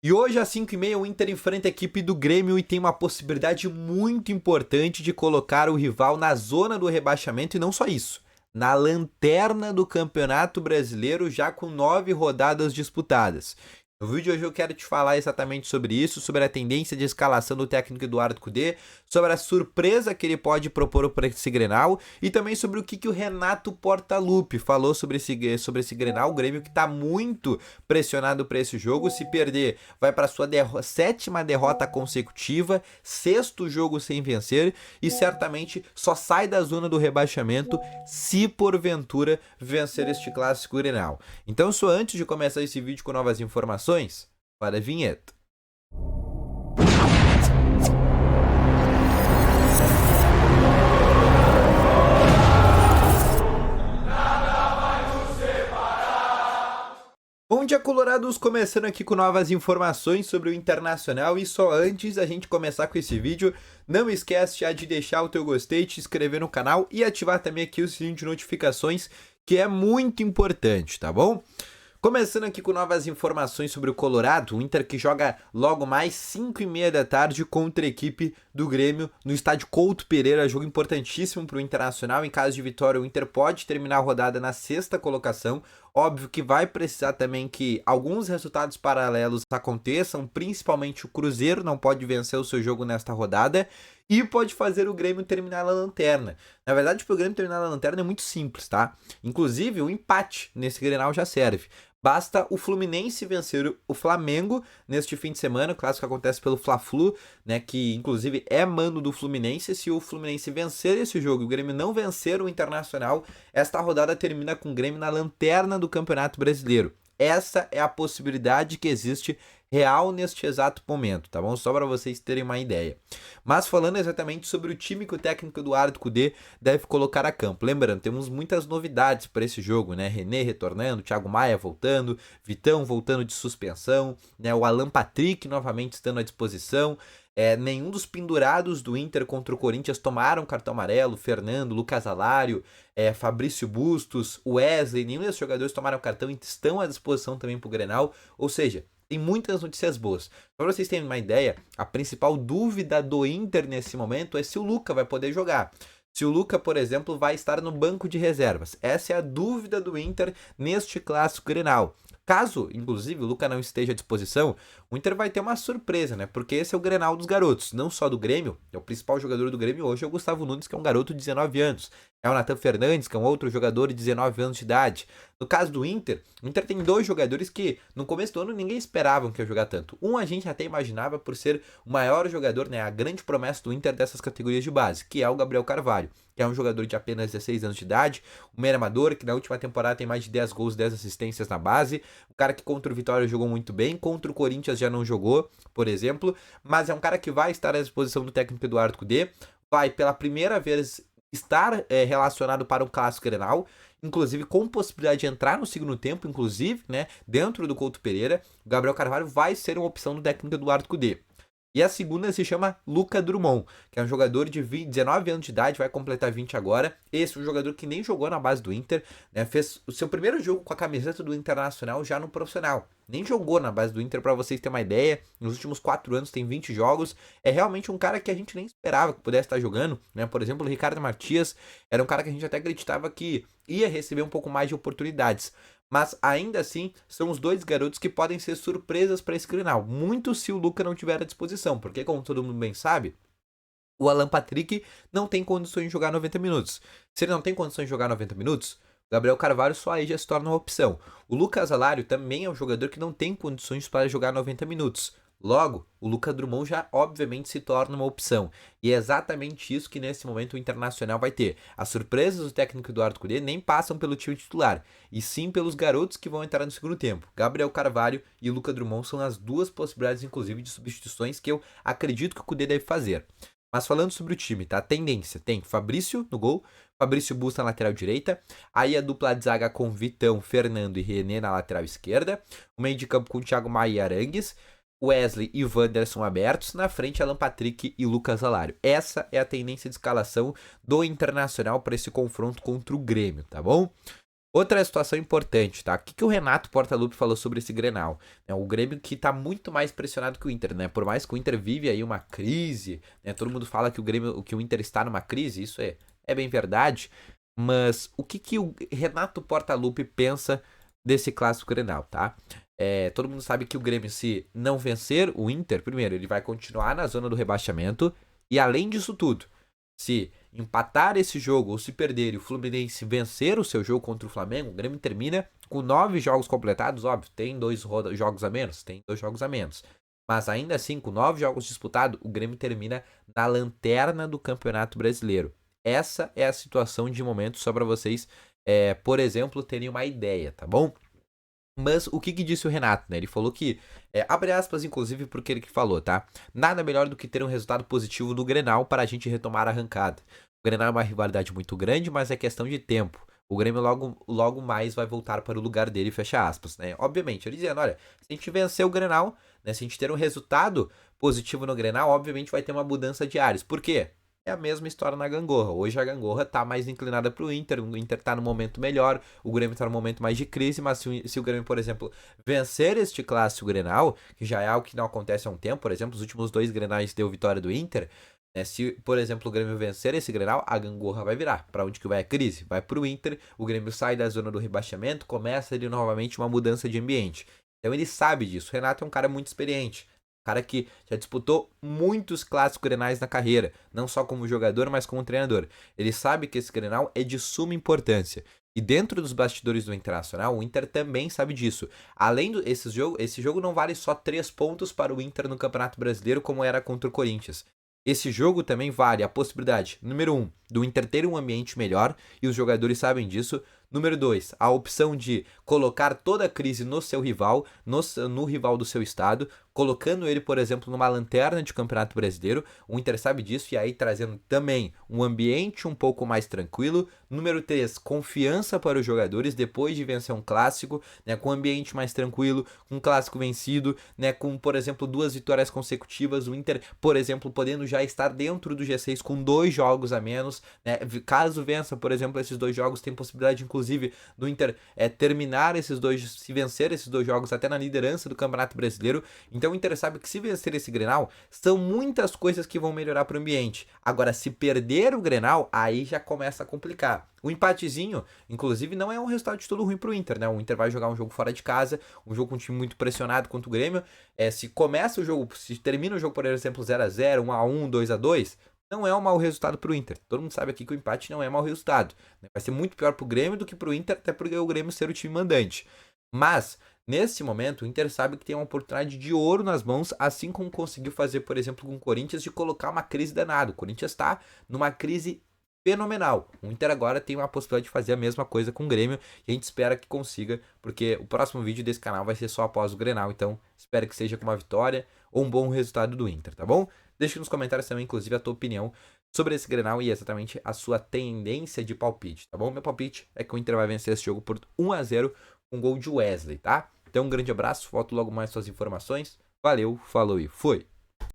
E hoje às 5h30 o Inter enfrenta a equipe do Grêmio e tem uma possibilidade muito importante de colocar o rival na zona do rebaixamento e não só isso, na lanterna do Campeonato Brasileiro já com 9 rodadas disputadas. No vídeo de hoje eu quero te falar exatamente sobre isso, sobre a tendência de escalação do técnico Eduardo Cudê, sobre a surpresa que ele pode propor para esse Grenal e também sobre o que o Renato Portaluppi falou sobre esse Grenal, o Grêmio que está muito pressionado para esse jogo, se perder vai para sua sétima derrota consecutiva, sexto jogo sem vencer e certamente só sai da zona do rebaixamento se porventura vencer este clássico Grenal. Então, só antes de começar esse vídeo com novas informações, para a vinheta. Bom dia, colorados! Começando aqui com novas informações sobre o Internacional e só antes a gente começar com esse vídeo, não esquece já de deixar o teu gostei, te inscrever no canal e ativar também aqui o sininho de notificações, que é muito importante, tá bom? Começando aqui com novas informações sobre o Colorado, o Inter que joga logo mais 5h30 da tarde contra a equipe do Grêmio no estádio Couto Pereira, jogo importantíssimo para o Internacional. Em caso de vitória, o Inter pode terminar a rodada na sexta colocação. Óbvio que vai precisar também que alguns resultados paralelos aconteçam, principalmente o Cruzeiro não pode vencer o seu jogo nesta rodada e pode fazer o Grêmio terminar na lanterna. Na verdade, para o Grêmio terminar na lanterna é muito simples, tá? Inclusive, o empate nesse Grenal já serve. Basta o Fluminense vencer o Flamengo neste fim de semana, o clássico acontece pelo Fla-Flu, né, que inclusive é mando do Fluminense. Se o Fluminense vencer esse jogo e o Grêmio não vencer o Internacional, esta rodada termina com o Grêmio na lanterna do Campeonato Brasileiro. Essa é a possibilidade que existe real neste exato momento, tá bom? Só para vocês terem uma ideia. Mas falando exatamente sobre o time que o técnico Eduardo Cudê deve colocar a campo. Lembrando, temos muitas novidades para esse jogo, né? René retornando, Thiago Maia voltando, Vitão voltando de suspensão, né? O Alan Patrick novamente estando à disposição. Nenhum dos pendurados do Inter contra o Corinthians tomaram cartão amarelo. Fernando, Lucas Alário, Fabrício Bustos, Wesley, nenhum desses jogadores tomaram cartão e estão à disposição também para o Grenal. Ou seja, tem muitas notícias boas. Para vocês terem uma ideia, a principal dúvida do Inter nesse momento é se o Luca vai poder jogar. Se o Luca, por exemplo, vai estar no banco de reservas. Essa é a dúvida do Inter neste clássico Grenal. Caso, inclusive, o Luca não esteja à disposição, o Inter vai ter uma surpresa, né? Porque esse é o Grenal dos garotos, não só do Grêmio. O principal jogador do Grêmio hoje é o Gustavo Nunes, que é um garoto de 19 anos. É o Nathan Fernandes, que é um outro jogador de 19 anos de idade. No caso do Inter, o Inter tem dois jogadores que no começo do ano ninguém esperava que ia jogar tanto. Um a gente até imaginava por ser o maior jogador, né? A grande promessa do Inter dessas categorias de base, que é o Gabriel Carvalho, que é um jogador de apenas 16 anos de idade, um meio armador que na última temporada tem mais de 10 gols, 10 assistências na base, o cara que contra o Vitória jogou muito bem, contra o Corinthians já não jogou, por exemplo, mas é um cara que vai estar à disposição do técnico Eduardo Cudê, vai pela primeira vez estar relacionado para um clássico Grenal, inclusive com possibilidade de entrar no segundo tempo, inclusive, né, dentro do Couto Pereira. O Gabriel Carvalho vai ser uma opção do técnico Eduardo Cudê. E a segunda se chama Luca Drummond, que é um jogador de 19 anos de idade, vai completar 20 agora. Esse é um jogador que nem jogou na base do Inter, né? Fez o seu primeiro jogo com a camiseta do Internacional já no profissional. Nem jogou na base do Inter, para vocês terem uma ideia. Nos últimos 4 anos tem 20 jogos. É realmente um cara que a gente nem esperava que pudesse estar jogando, né? Por exemplo, o Ricardo Matias era um cara que a gente até acreditava que ia receber um pouco mais de oportunidades. Mas ainda assim, são os dois garotos que podem ser surpresas para esse Grenal. Muito se o Luca não tiver à disposição, porque como todo mundo bem sabe, o Alan Patrick não tem condições de jogar 90 minutos. Se ele não tem condições de jogar 90 minutos, o Gabriel Carvalho só aí já se torna uma opção. O Lucas Alário também é um jogador que não tem condições para jogar 90 minutos. Logo, o Luca Drummond já obviamente se torna uma opção. E é exatamente isso que nesse momento o Internacional vai ter. As surpresas do técnico Eduardo Cudê nem passam pelo time titular, e sim pelos garotos que vão entrar no segundo tempo. Gabriel Carvalho e Luca Drummond são as duas possibilidades, inclusive, de substituições que eu acredito que o Cudê deve fazer. Mas falando sobre o time, tá? A tendência tem Fabrício no gol, Fabrício Busta na lateral direita, aí a dupla de zaga com Vitão, Fernando e René na lateral esquerda, o meio de campo com Thiago Maia e Arangues, Wesley e Wanderson abertos, na frente Alan Patrick e Lucas Alário. Essa é a tendência de escalação do Internacional para esse confronto contra o Grêmio, tá bom? Outra situação importante, tá? O que o Renato Portaluppi falou sobre esse Grenal? O Grêmio que tá muito mais pressionado que o Inter, né? Por mais que o Inter vive aí uma crise, né? Todo mundo fala que o Inter está numa crise, isso é bem verdade. Mas o que o Renato Portaluppi pensa desse clássico Grenal, tá? Todo mundo sabe que o Grêmio, se não vencer o Inter, primeiro, ele vai continuar na zona do rebaixamento. E além disso tudo, se empatar esse jogo ou se perder e o Fluminense vencer o seu jogo contra o Flamengo, o Grêmio termina com 9 jogos completados. Óbvio, tem 2 jogos a menos, mas ainda assim, com 9 jogos disputados, o Grêmio termina na lanterna do Campeonato Brasileiro. Essa é a situação de momento, só para vocês, por exemplo, terem uma ideia, tá bom? Mas o que disse o Renato, né? Ele falou que, abre aspas, inclusive, porque ele que falou, tá? Nada melhor do que ter um resultado positivo do Grenal para a gente retomar a arrancada. O Grenal é uma rivalidade muito grande, mas é questão de tempo. O Grêmio logo mais vai voltar para o lugar dele, fecha aspas, né? Obviamente, ele dizendo, olha, se a gente vencer o Grenal, né? Se a gente ter um resultado positivo no Grenal, obviamente vai ter uma mudança de ares. Por quê? É a mesma história na Gangorra. Hoje a Gangorra tá mais inclinada pro Inter, o Inter tá no momento melhor, o Grêmio tá no momento mais de crise, mas se o Grêmio, por exemplo, vencer este clássico Grenal, que já é algo que não acontece há um tempo, por exemplo, os últimos 2 Grenais deu vitória do Inter, né? Se, por exemplo, o Grêmio vencer esse Grenal, a Gangorra vai virar. Para onde que vai a crise? Vai pro Inter, o Grêmio sai da zona do rebaixamento, começa ali novamente uma mudança de ambiente. Então ele sabe disso. O Renato é um cara muito experiente. Cara que já disputou muitos clássicos Grenais na carreira, não só como jogador, mas como treinador. Ele sabe que esse Grenal é de suma importância. E dentro dos bastidores do Internacional, o Inter também sabe disso. Além desse jogo, esse jogo não vale só 3 pontos para o Inter no Campeonato Brasileiro, como era contra o Corinthians. Esse jogo também vale a possibilidade, número 1, do Inter ter um ambiente melhor, e os jogadores sabem disso. Número 2, a opção de colocar toda a crise no seu rival, no rival do seu estado, colocando ele, por exemplo, numa lanterna de Campeonato Brasileiro. O Inter sabe disso e aí trazendo também um ambiente um pouco mais tranquilo. Número 3, confiança para os jogadores depois de vencer um clássico, né, com um ambiente mais tranquilo, com um clássico vencido, né, com, por exemplo, 2 vitórias consecutivas. O Inter, por exemplo, podendo já estar dentro do G6 com 2 jogos a menos, né, caso vença, por exemplo, esses 2 jogos, tem possibilidade, inclusive, do Inter terminar esses 2, se vencer esses 2 jogos até na liderança do Campeonato Brasileiro. Então o Inter sabe que se vencer esse Grenal, são muitas coisas que vão melhorar para o ambiente. Agora, se perder o Grenal, aí já começa a complicar. O empatezinho, inclusive, não é um resultado de todo ruim pro Inter, né? O Inter vai jogar um jogo fora de casa, um jogo com um time muito pressionado contra o Grêmio. Se começa o jogo, se termina o jogo, por exemplo, 0x0, 1x1, 2x2, não é um mau resultado pro Inter. Todo mundo sabe aqui que o empate não é mau resultado, né? Vai ser muito pior pro Grêmio do que pro Inter, até porque o Grêmio ser o time mandante. Mas, nesse momento, o Inter sabe que tem uma oportunidade de ouro nas mãos, assim como conseguiu fazer, por exemplo, com o Corinthians, de colocar uma crise danada. O Corinthians está numa crise fenomenal. O Inter agora tem uma possibilidade de fazer a mesma coisa com o Grêmio e a gente espera que consiga, porque o próximo vídeo desse canal vai ser só após o Grenal, então espero que seja com uma vitória ou um bom resultado do Inter, tá bom? Deixa nos comentários também, inclusive, a tua opinião sobre esse Grenal e exatamente a sua tendência de palpite, tá bom? Meu palpite é que o Inter vai vencer esse jogo por 1x0 com gol de Wesley, tá? Então um grande abraço, volto logo mais suas informações. Valeu, falou e fui!